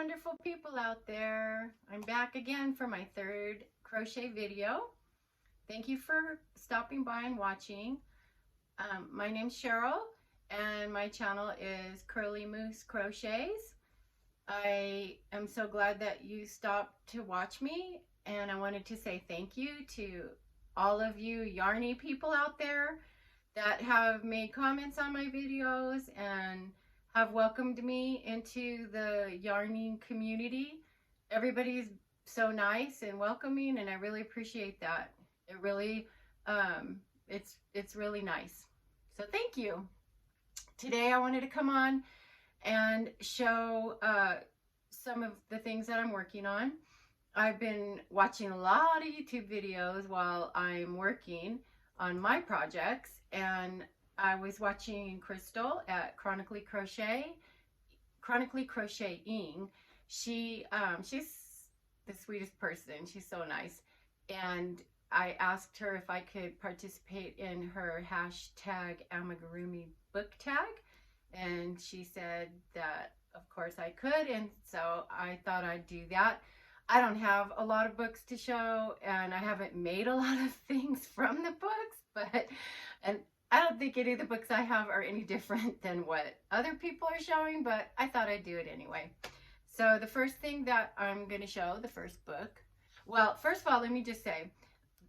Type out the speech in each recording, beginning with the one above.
wonderful people out there. I'm back again for my third crochet video. Thank you for stopping by and watching. My name's Cheryl and my channel is Curly Moose Crochets. I am so glad that you stopped to watch me, and I wanted to say thank you to all of you yarny people out there that have made comments on my videos and have welcomed me into the yarning community. Everybody's so nice and welcoming, and I really appreciate that. It really, it's really nice. So thank you. Today I wanted to come on and show some of the things that I'm working on. I've been watching a lot of YouTube videos while I'm working on my projects, and I was watching Crystal at Chronically Crocheting. She's the sweetest person. She's so nice. And I asked her if I could participate in her hashtag Amigurumi book tag. And she said that of course I could. And so I thought I'd do that. I don't have a lot of books to show, and I haven't made a lot of things from the books, and I don't think any of the books I have are any different than what other people are showing, but I thought I'd do it anyway. So the first thing that I'm going to show, the first book, well, first of all, let me just say,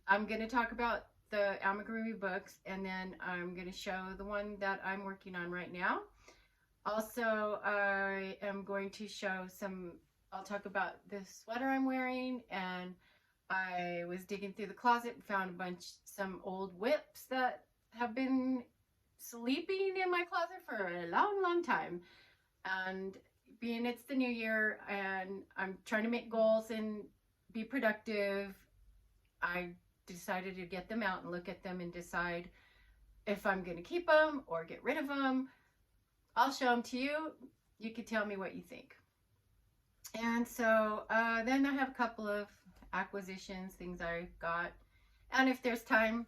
I'm going to talk about the Amigurumi books, and then I'm going to show the one that I'm working on right now. Also, I am going to show I'll talk about this sweater I'm wearing, and I was digging through the closet and found some old WIPS that have been sleeping in my closet for a long time. And being it's the new year and I'm trying to make goals and be productive, I decided to get them out and look at them and decide if I'm going to keep them or get rid of them. I'll show them to you. You can tell me what you think. And so then I have a couple of acquisitions, things I got. And if there's time,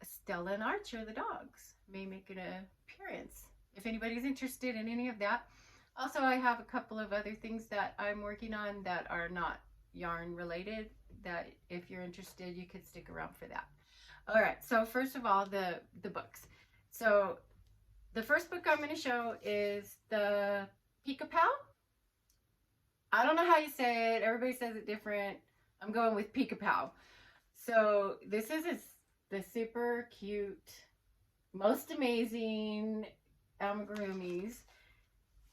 Stella and Archer, the dogs, may make an appearance if anybody's interested in any of that. Also, I have a couple of other things that I'm working on that are not yarn related, that if you're interested, you could stick around for that. All right, so first of all, the books. So the first book I'm going to show is the Peek-a-Pow. I don't know how you say it. Everybody says it different. I'm going with Peek-a-Pow. So this is the super cute, most amazing Amigurumis.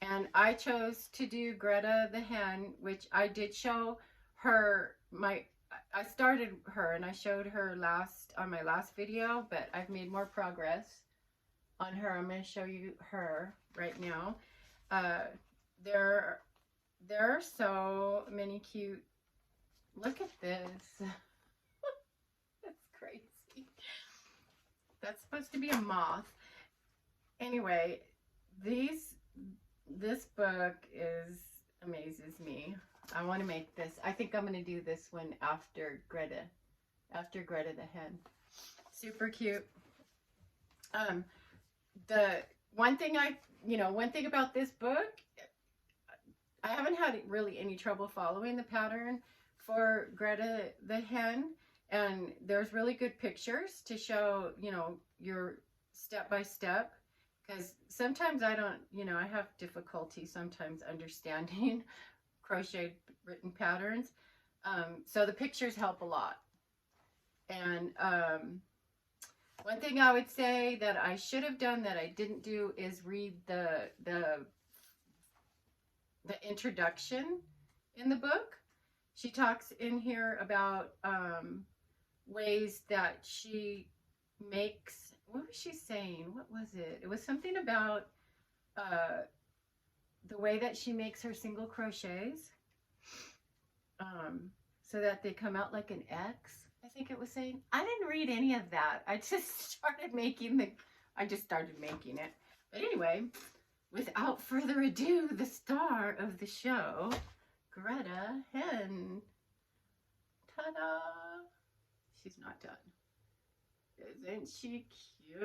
And I chose to do Greta the hen, which I did show her I started her and I showed her on my last video, but I've made more progress on her. I'm going to show you her right now. There are so many cute, look at this. That's crazy. That's supposed to be a moth. Anyway, this book amazes me. I want to make this. I think I'm going to do this one after Greta the hen. Super cute. The one thing about this book, I haven't had really any trouble following the pattern for Greta the hen, and there's really good pictures to show, your step by step, because sometimes I have difficulty sometimes understanding crochet written patterns. So the pictures help a lot. And one thing I would say that I should have done that I didn't do is read the introduction in the book. She talks in here about ways that she makes, what was she saying? What was it? It was something about the way that she makes her single crochets so that they come out like an X, I think it was saying. I didn't read any of that. I just started making it. But anyway, without further ado, the star of the show, Greta hen. Ta-da! She's not done. Isn't she cute?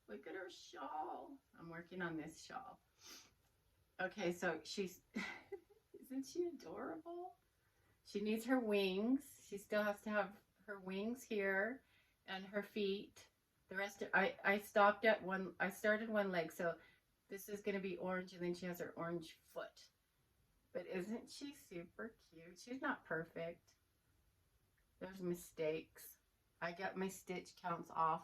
Look at her shawl. I'm working on this shawl. Okay, so she's, Isn't she adorable? She needs her wings. She still has to have her wings here and her feet. The rest of, I stopped at one, I started one leg, so this is going to be orange, and then she has her orange foot. But isn't she super cute? She's not perfect. There's mistakes. I got my stitch counts off.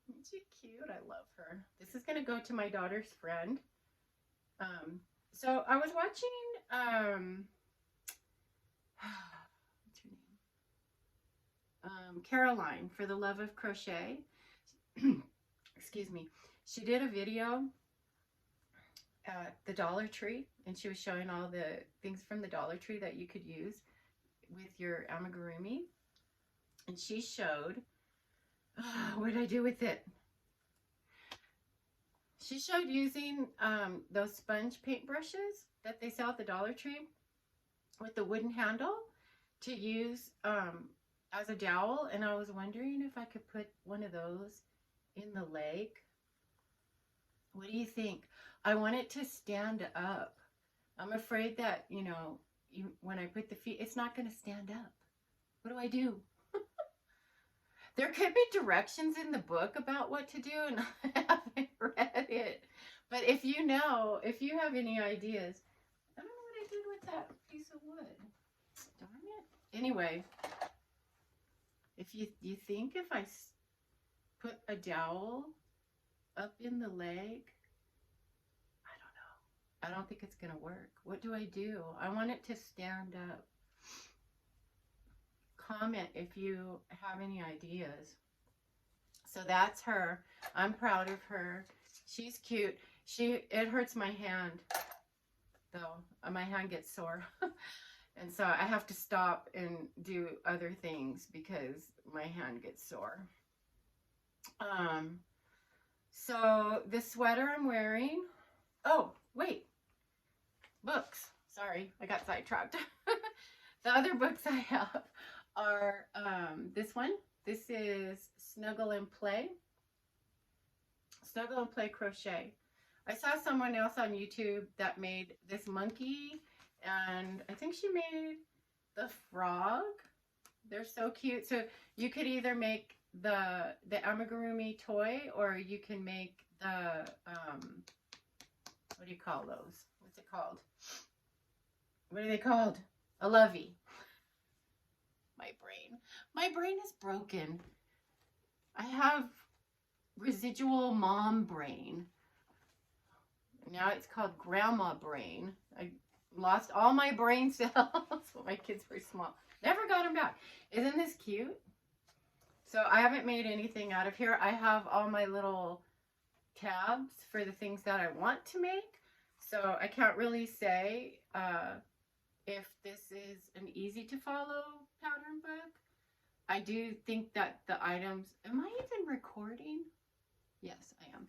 Isn't she cute? I love her. This is going to go to my daughter's friend. So I was watching, what's her name? Caroline, For the Love of Crochet. Excuse me. She did a video at the Dollar Tree, and she was showing all the things from the Dollar Tree that you could use with your amigurumi. And she showed, what did I do with it? She showed using those sponge paintbrushes that they sell at the Dollar Tree with the wooden handle to use as a dowel. And I was wondering if I could put one of those in the leg. What do you think? I want it to stand up. I'm afraid that, you know, when I put the feet, it's not going to stand up. What do I do? There could be directions in the book about what to do, and I haven't read it. But if you know, if you have any ideas, I don't know what I did with that piece of wood. Darn it. Anyway, if you think if I put a dowel up in the leg, I don't think it's going to work. What do I do? I want it to stand up. Comment if you have any ideas. So that's her. I'm proud of her. She's cute. It hurts my hand, though. My hand gets sore. And so I have to stop and do other things because my hand gets sore. So the sweater I'm wearing, oh, wait. Books. Sorry, I got sidetracked. The other books I have are this one. This is Snuggle and Play. Snuggle and Play Crochet. I saw someone else on YouTube that made this monkey, and I think she made the frog. They're so cute. So you could either make the amigurumi toy, or you can make the what do you call those? What's it called? What are they called? A lovey. My brain is broken. I have residual mom brain. Now it's called grandma brain. I lost all my brain cells when my kids were small. Never got them back. Isn't this cute? So I haven't made anything out of here. I have all my little tabs for the things that I want to make. So I can't really say if this is an easy to follow pattern book. I do think that the items, am I even recording? Yes, I am.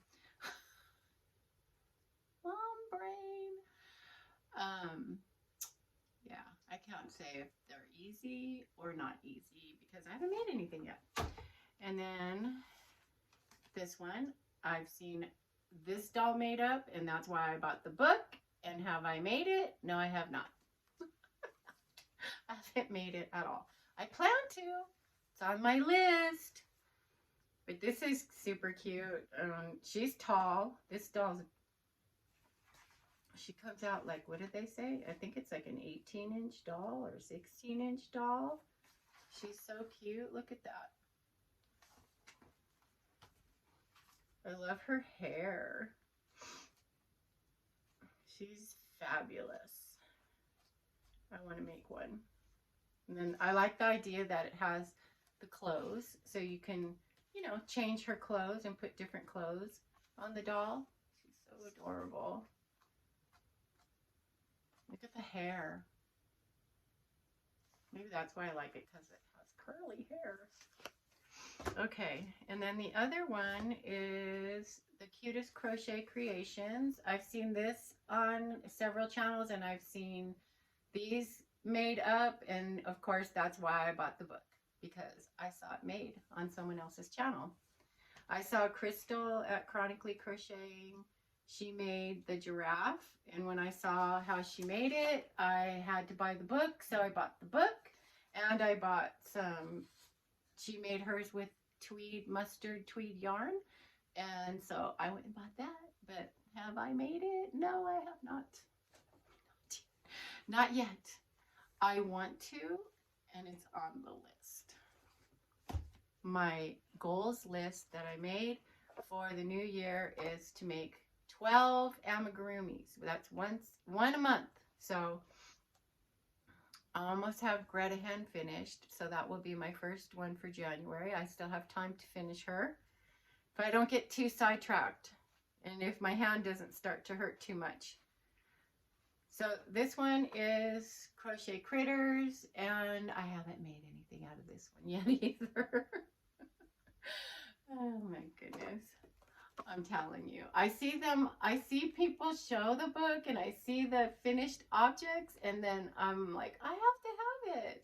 Mom brain. Yeah, I can't say if they're easy or not easy because I haven't made anything yet. And then this one, I've seen this doll made up, and that's why I bought the book. And have I made it? No, I have not. I haven't made it at all. I plan to. It's on my list. But this is super cute. She's tall. This doll's, she comes out like, what did they say? I think it's like an 18-inch doll or 16-inch doll. She's so cute. Look at that. I love her hair. She's fabulous. I want to make one. And then I like the idea that it has the clothes, so you can, you know, change her clothes and put different clothes on the doll. She's so adorable. Look at the hair. Maybe that's why I like it, because it has curly hair. Okay, and then the other one is the Cutest Crochet Creations. I've seen this on several channels, and I've seen these made up, and of course that's why I bought the book, because I saw it made on someone else's channel. I saw Crystal at Chronically Crocheting She made the giraffe, and when I saw how she made it, I had to buy the book, so I bought the book, and I bought some, she made hers with mustard tweed yarn, and so I went and bought that. But have I made it? No, I have not. Not yet. I want to, and it's on the list. My goals list that I made for the new year is to make 12 amigurumis. That's one a month. So I almost have Greta hen finished, so that will be my first one for January. I still have time to finish her if I don't get too sidetracked and if my hand doesn't start to hurt too much. So this one is Crochet Critters, and I haven't made anything out of this one yet either. Oh my goodness. I'm telling you, I see people show the book and I see the finished objects, and then I'm like, I have to have it.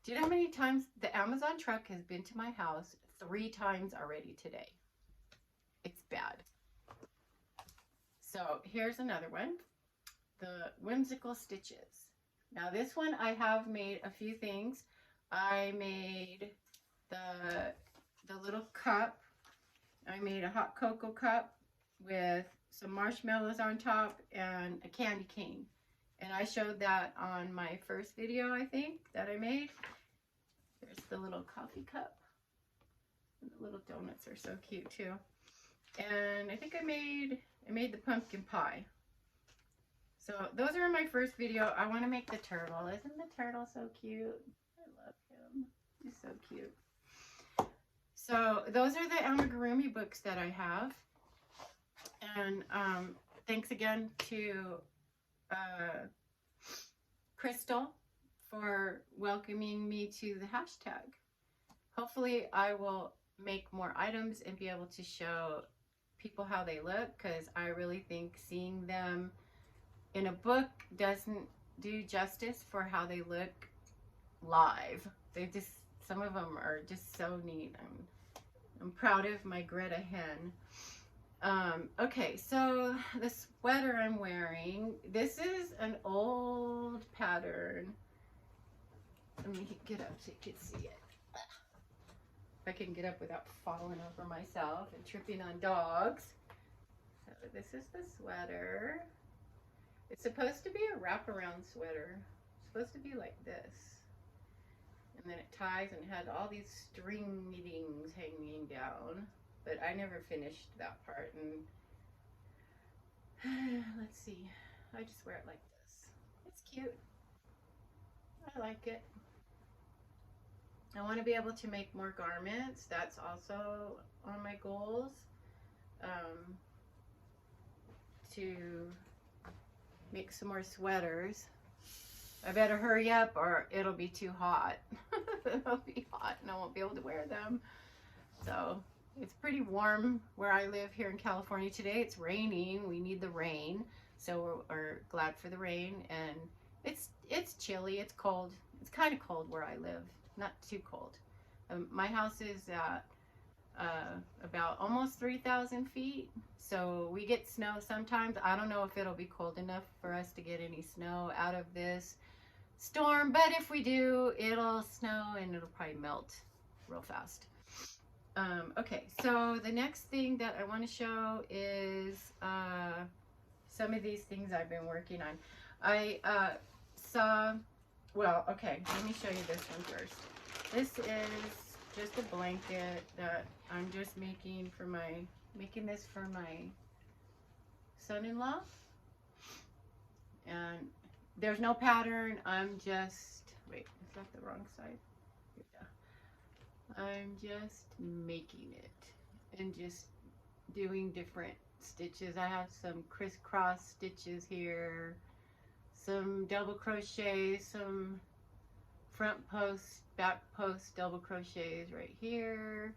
Do you know how many times the Amazon truck has been to my house? 3 times already today. It's bad. So here's another one, the Whimsical Stitches. Now this one I have made a few things. I made the little cup. I made a hot cocoa cup with some marshmallows on top and a candy cane. And I showed that on my first video, I think, that I made. There's the little coffee cup. And the little donuts are so cute too. And I think I made the pumpkin pie. So those are in my first video. I want to make the turtle. Isn't the turtle so cute? I love him. He's so cute. So those are the amigurumi books that I have. And thanks again to Crystal for welcoming me to the hashtag. Hopefully I will make more items and be able to show people how they look, because I really think seeing them in a book doesn't do justice for how they look live. Some of them are just so neat. I'm proud of my Greta hen. Okay, so the sweater I'm wearing, this is an old pattern. Let me get up so you can see it. If I can get up without falling over myself and tripping on dogs. So this is the sweater. It's supposed to be a wraparound sweater. It's supposed to be like this. And then it ties and had all these string things hanging down, but I never finished that part. And let's see, I just wear it like this. It's cute. I like it. I want to be able to make more garments. That's also on my goals. To make some more sweaters. I better hurry up or it'll be too hot. It'll be hot and I won't be able to wear them. So it's pretty warm where I live here in California today. It's raining. We need the rain. So we're glad for the rain. And it's chilly. It's cold. It's kind of cold where I live. Not too cold. My house is at about almost 3,000 feet. So we get snow sometimes. I don't know if it'll be cold enough for us to get any snow out of this storm, but if we do, it'll snow and it'll probably melt real fast. Okay, so the next thing that I want to show is some of these things I've been working on. I saw, well, okay, let me show you this one first. This is just a blanket that I'm just making this for my son-in-law. And there's no pattern. I'm just, wait, is that the wrong side? Yeah. I'm just making it and just doing different stitches. I have some crisscross stitches here, some double crochet, some front post, back post double crochets right here.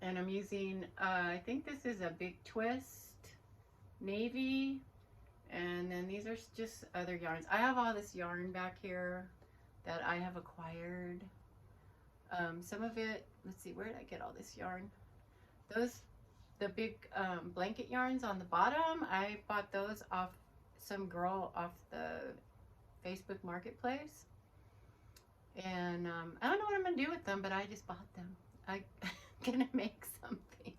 And I'm using, I think this is a big twist navy. And then these are just other yarns. I have all this yarn back here that I have acquired. Some of it, let's see, where did I get all this yarn? the big blanket yarns on the bottom. I bought those off some girl off the Facebook Marketplace. And I don't know what I'm going to do with them, but I just bought them. I'm going to make something.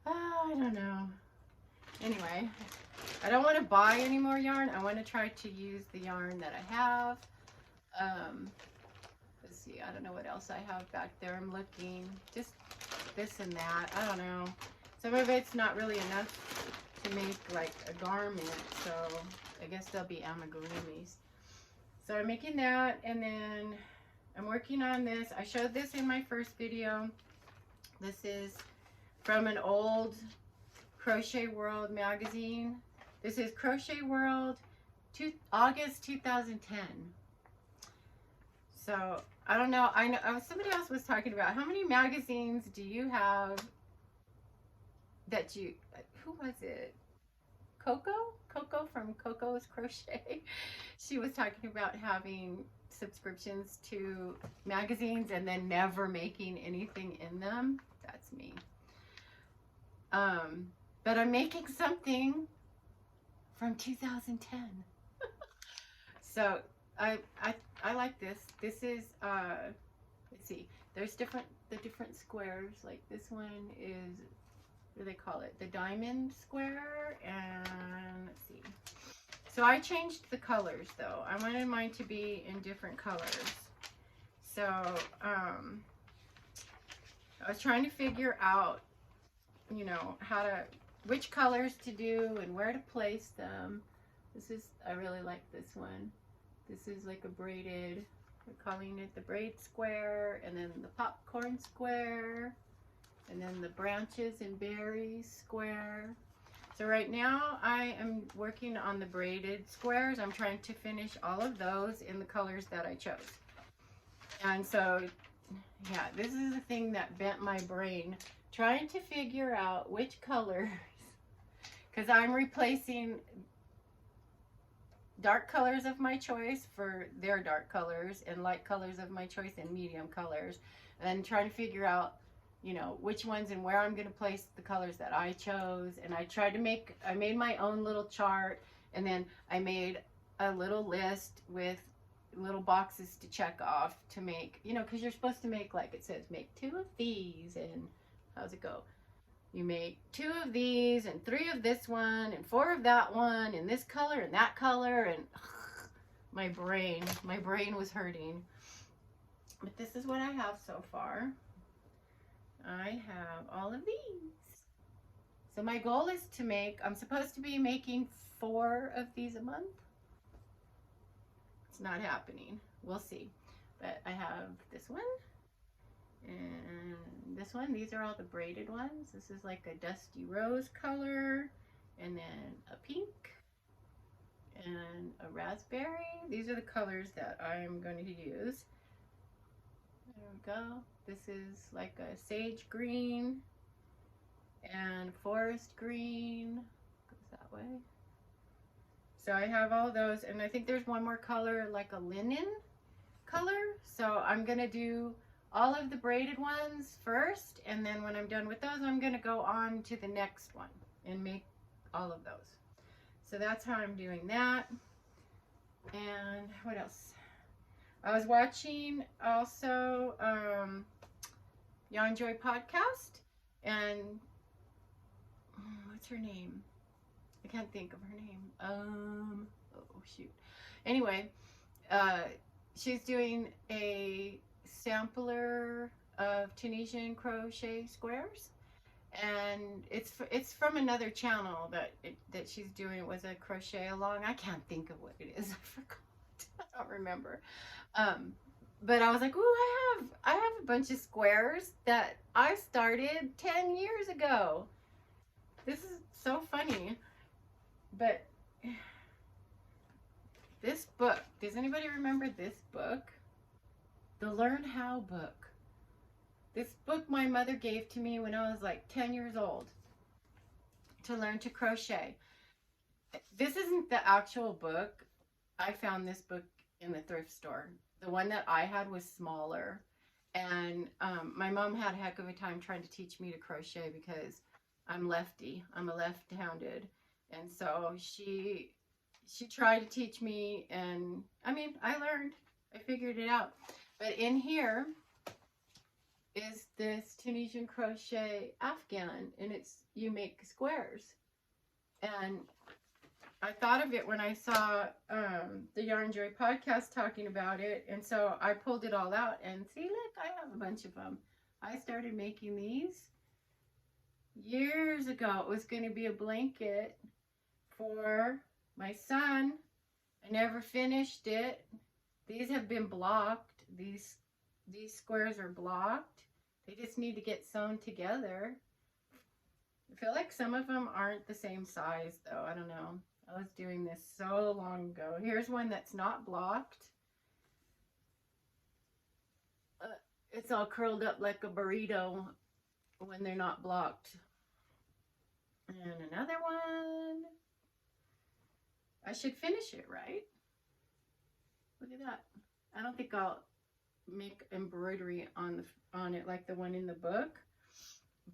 I don't know. Anyway, I don't want to buy any more yarn. I want to try to use the yarn that I have. Let's see. I don't know what else I have back there. I'm looking. Just this and that. I don't know. Some of it's not really enough to make like a garment. So I guess they'll be amigurumis. So I'm making that, and then I'm working on this. I showed this in my first video. This is from an old Crochet World magazine. This is Crochet World August 2010. So I don't know. I know somebody else was talking about how many magazines do you have that you, who was it? Coco from Coco's Crochet. She was talking about having subscriptions to magazines and then never making anything in them. That's me. But I'm making something from 2010. So I like this. This is let's see. There's the different squares. Like this one is, what do they call it? The diamond square. And let's see. So I changed the colors though. I wanted mine to be in different colors. So I was trying to figure out, you know, which colors to do and where to place them. I really like this one. This is like a braided, we're calling it the braid square, and then the popcorn square, and then the branches and berries square. So right now I am working on the braided squares. I'm trying to finish all of those in the colors that I chose. And so, yeah, this is the thing that bent my brain, trying to figure out which colors, because I'm replacing dark colors of my choice for their dark colors and light colors of my choice and medium colors, and trying to figure out, you know, which ones and where I'm going to place the colors that I chose. And I made my own little chart, and then I made a little list with little boxes to check off to make, you know, because you're supposed to make, like it says, make 2 of these, and how's it go? You make 2 of these and 3 of this one and 4 of that one and this color and that color, and my brain was hurting. But this is what I have so far. I have all of these. So my goal is to make, I'm supposed to be making 4 of these a month. It's not happening. We'll see. But I have this one and this one. These are all the braided ones. This is like a dusty rose color, and then a pink and a raspberry. These are the colors that I'm going to use. There we go. This is like a sage green and forest green. Goes that way. So I have all those, and I think there's one more color, like a linen color. So I'm going to do all of the braided ones first, and then when I'm done with those, I'm going to go on to the next one and make all of those. So that's how I'm doing that. And what else? I was watching also Yarn Joy podcast, and what's her name? I can't think of her name. Oh shoot. Anyway, she's doing a sampler of Tunisian crochet squares, and it's from another channel that she's doing. It was a crochet along. I can't think of what it is. I forgot. I don't remember. But I was like, ooh, I have a bunch of squares that I started 10 years ago. This is so funny. But this book, does anybody remember this book? The Learn How book. This book my mother gave to me when I was like 10 years old to learn to crochet. This isn't the actual book. I found this book in the thrift store. The one that I had was smaller, and my mom had a heck of a time trying to teach me to crochet because I'm lefty. I'm a left-handed. And so she tried to teach me, and I mean, I learned. I figured it out. But in here is this Tunisian crochet Afghan, and it's, you make squares. And I thought of it when I saw the Yarn Joy podcast talking about it, and so I pulled it all out, and see, look, I have a bunch of them. I started making these years ago. It was going to be a blanket for my son. I never finished it. These have been blocked. These squares are blocked. They just need to get sewn together. I feel like some of them aren't the same size, though. I don't know. I was doing this so long ago. Here's one that's not blocked. It's all curled up like a burrito when they're not blocked. And another one. I should finish it, right? Look at that. I don't think I'll make embroidery on it like the one in the book,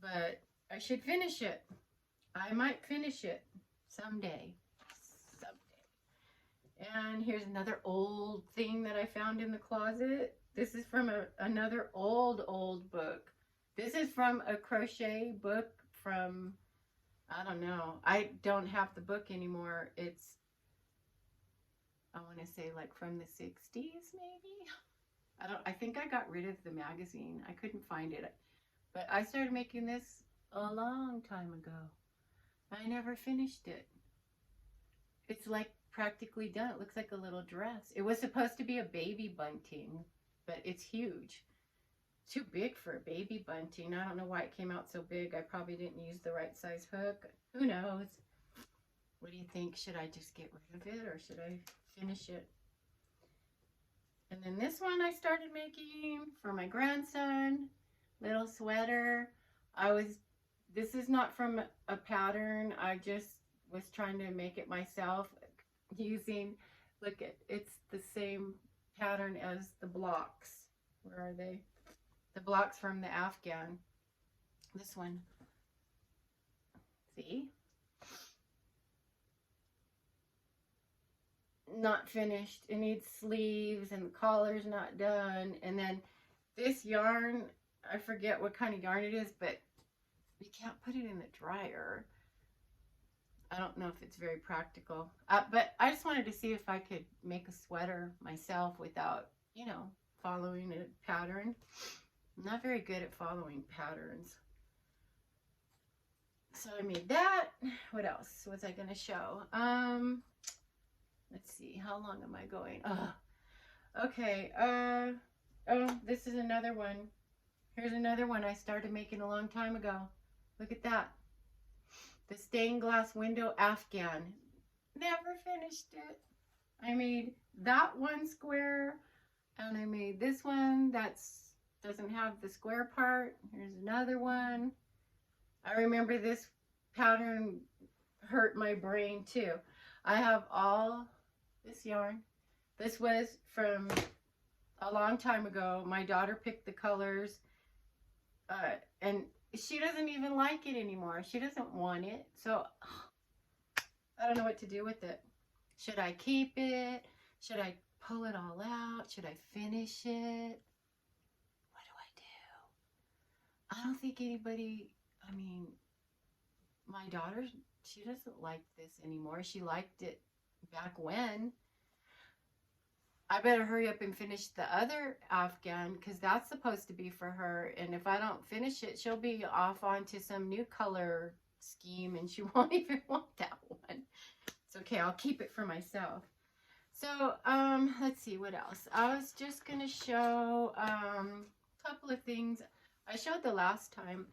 but I should finish it. I might finish it someday. And here's another old thing that I found in the closet. This is from another old book. This is from a crochet book from, I don't know. I don't have the book anymore. It's, I want to say like from the 60s maybe. I think I got rid of the magazine. I couldn't find it. But I started making this a long time ago. I never finished it. It's like practically done. It looks like a little dress. It was supposed to be a baby bunting, but it's huge. Too big for a baby bunting. I don't know why it came out so big. I probably didn't use the right size hook. Who knows? What do you think? Should I just get rid of it, or should I finish it? And then this one I started making for my grandson. Little sweater. This is not from a pattern. I just was trying to make it myself using, look, it's the same pattern as the blocks. Where are they? The blocks from the Afghan. This one. See? Not finished. It needs sleeves, and the collar's not done. And then this yarn, I forget what kind of yarn it is, but you can't put it in the dryer. I don't know if it's very practical. But I just wanted to see if I could make a sweater myself without, you know, following a pattern. I'm not very good at following patterns. So I made that. What else was I going to show? Let's see. How long am I going? Okay. Oh, this is another one. Here's another one I started making a long time ago. Look at that. The stained glass window Afghan. Never finished it. I made that one square, and I made this one that doesn't have the square part. Here's another one. I remember this pattern hurt my brain too. I have all this yarn. This was from a long time ago. My daughter picked the colors, and she doesn't even like it anymore. She doesn't want it. So I don't know what to do with it. Should I keep it? Should I pull it all out? Should I finish it? What do I do? I don't think anybody, I mean, my daughter, she doesn't like this anymore. She liked it back when. I better hurry up and finish the other Afghan, because that's supposed to be for her. And if I don't finish it, she'll be off onto some new color scheme, and she won't even want that one. It's okay. I'll keep it for myself. So, let's see what else. I was just going to show a couple of things. I showed the last time,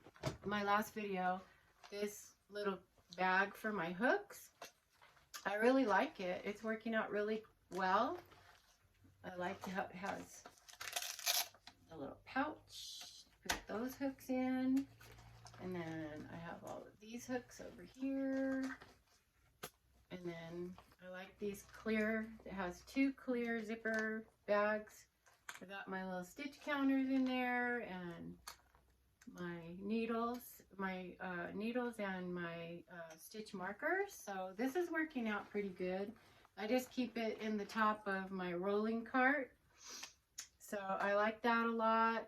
my last video, this little bag for my hooks. I really like it. It's working out really well. I like how it has a little pouch to put those hooks in. And then I have all of these hooks over here. And then I like these clear, it has 2 clear zipper bags. I got my little stitch counters in there and my needles. my needles and my stitch markers. So this is working out pretty good. I just keep it in the top of my rolling cart. So I like that a lot.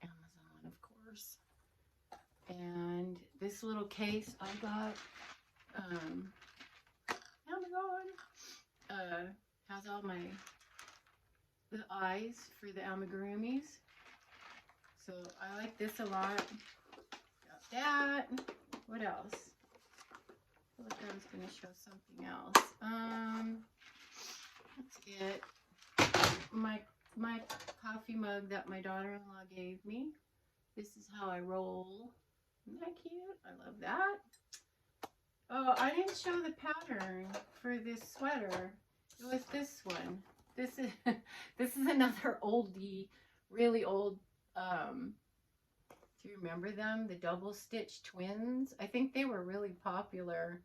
Amazon, of course. And this little case I got, Amazon, has all the eyes for the amigurumis. So I like this a lot. Got that. What else? I feel like I was going to show something else. Let's get my coffee mug that my daughter-in-law gave me. This is how I roll. Isn't that cute? I love that. Oh, I didn't show the pattern for this sweater. It was this one. This is another oldie, really old. Do you remember them? The double stitch twins. I think they were really popular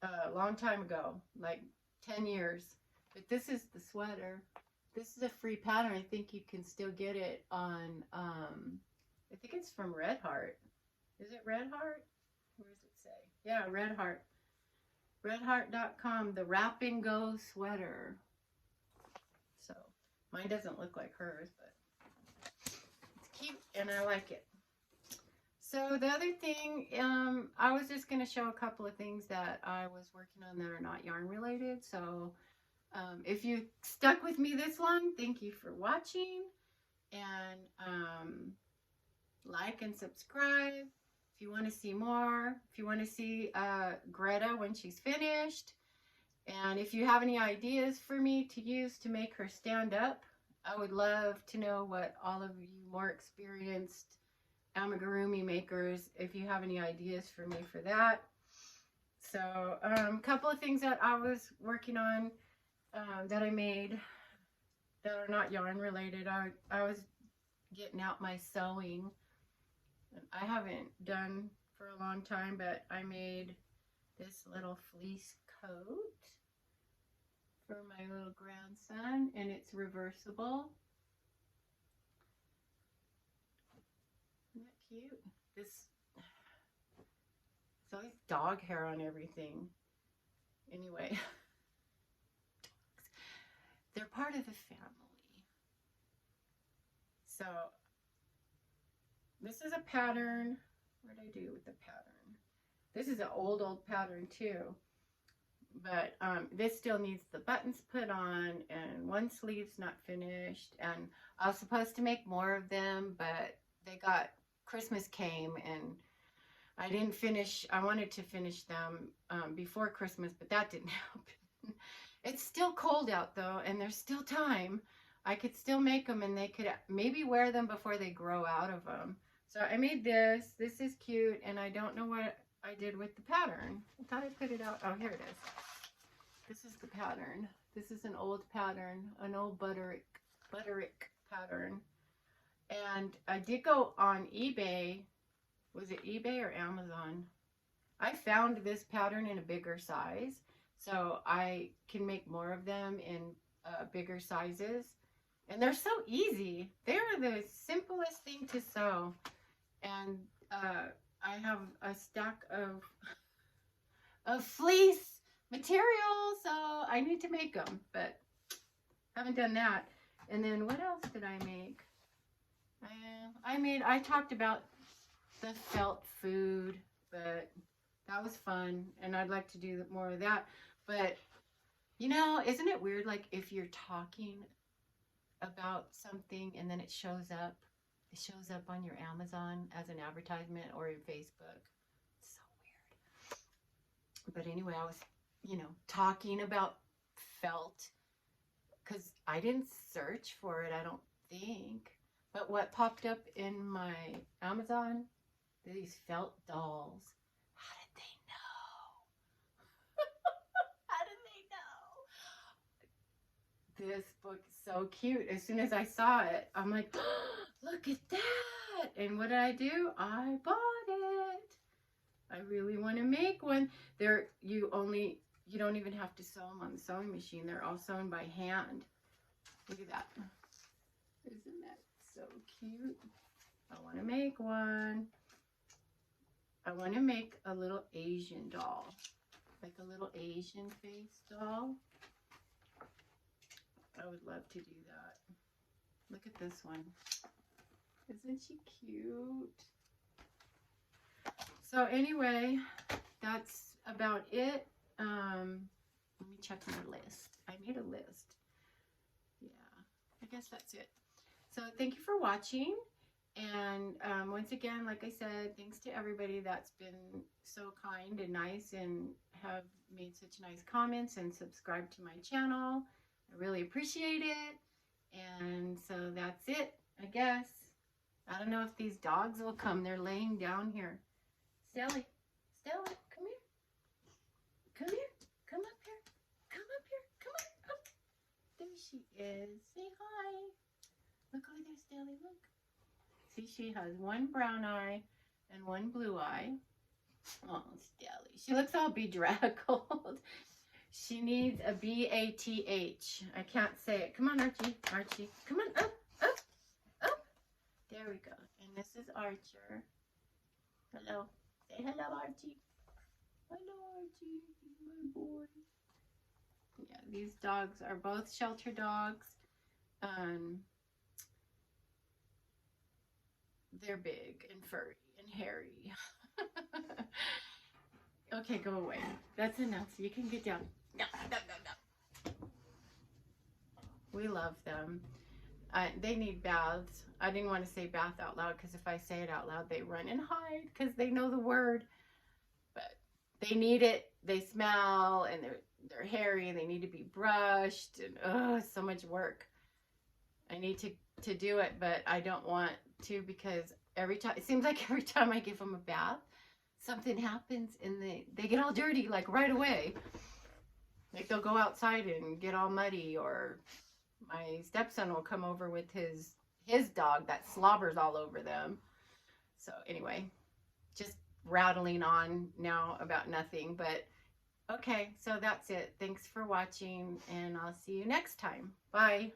a long time ago, like 10 years. But this is the sweater. This is a free pattern. I think you can still get it on, I think it's from Red Heart. Is it Red Heart? Where does it say? Yeah, Red Heart. Redheart.com, the Wrap and Go sweater. So, mine doesn't look like hers, but it's cute and I like it. So the other thing, I was just going to show a couple of things that I was working on that are not yarn related. So if you stuck with me this long, thank you for watching. And like and subscribe if you want to see more. If you want to see Greta when she's finished. And if you have any ideas for me to use to make her stand up, I would love to know what all of you more experienced amigurumi makers, if you have any ideas for me for that. So a couple of things that I was working on that I made that are not yarn related. I was getting out my sewing. I haven't done for a long time, but I made this little fleece coat for my little grandson, and it's reversible. Isn't that cute? It's always dog hair on everything. Anyway, they're part of the family. So this is a pattern. What did I do with the pattern? This is an old pattern too. But this still needs the buttons put on, and one sleeve's not finished. And I was supposed to make more of them, but Christmas came and I didn't finish. I wanted to finish them before Christmas, but that didn't happen. It's still cold out though, and there's still time. I could still make them, and they could maybe wear them before they grow out of them. So I made this. This is cute, and I don't know what I did with the pattern. I thought I put it out. Oh, here it is. This is the pattern. This is an old pattern, an old butterick pattern. And I did go on eBay. Was it eBay or Amazon? I found this pattern in a bigger size, so I can make more of them in bigger sizes. And they're so easy. They're the simplest thing to sew. And I have a stack of fleece material, so I need to make them, but haven't done that. And then what else did I make? I talked about the felt food, but that was fun, and I'd like to do more of that. But you know, isn't it weird, like if you're talking about something and then it shows up on your Amazon as an advertisement or your Facebook? It's so weird. But anyway, I was, talking about felt because I didn't search for it, I don't think. But what popped up in my Amazon, these felt dolls. How did they know? How did they know? This book is so cute. As soon as I saw it, I'm like, oh, look at that. And what did I do? I bought it. I really want to make one. You don't even have to sew them on the sewing machine. They're all sewn by hand. Look at that. Isn't that so cute? I want to make one. I want to make a little Asian doll, like a little Asian face doll. I would love to do that. Look at this one. Isn't she cute? So anyway, that's about it. Let me check my list. I made a list. Yeah, I guess that's it. So thank you for watching. And once again, like I said, thanks to everybody that's been so kind and nice and have made such nice comments and subscribed to my channel. I really appreciate it. And so that's it, I guess. I don't know if these dogs will come. They're laying down here. Stella, Stella, come here. Come here. Come up here. Come up here. Come on up. There she is. Say hi. Look over there, Stella. Look. See, she has one brown eye and one blue eye. Oh, Stella. She looks all bedraggled. She needs a B-A-T-H. I can't say it. Come on, Archie. Archie. Come on, up, up, up. There we go. And this is Archer. Hello. Say hello, Archie. Hello, Archie. My boy. Yeah, these dogs are both shelter dogs. They're big and furry and hairy. Okay, go away. That's enough. You can get down. No, no, no, no. We love them. They need baths. I didn't want to say bath out loud because if I say it out loud, they run and hide because they know the word. But they need it. They smell and they're hairy and they need to be brushed. And oh, so much work. I need to do it, but I don't want to because every time, it seems like every time I give them a bath, something happens and they get all dirty like right away. Like they'll go outside and get all muddy, or my stepson will come over with his dog that slobbers all over them. So anyway, just rattling on now about nothing, but okay, so that's it. Thanks for watching and I'll see you next time. Bye.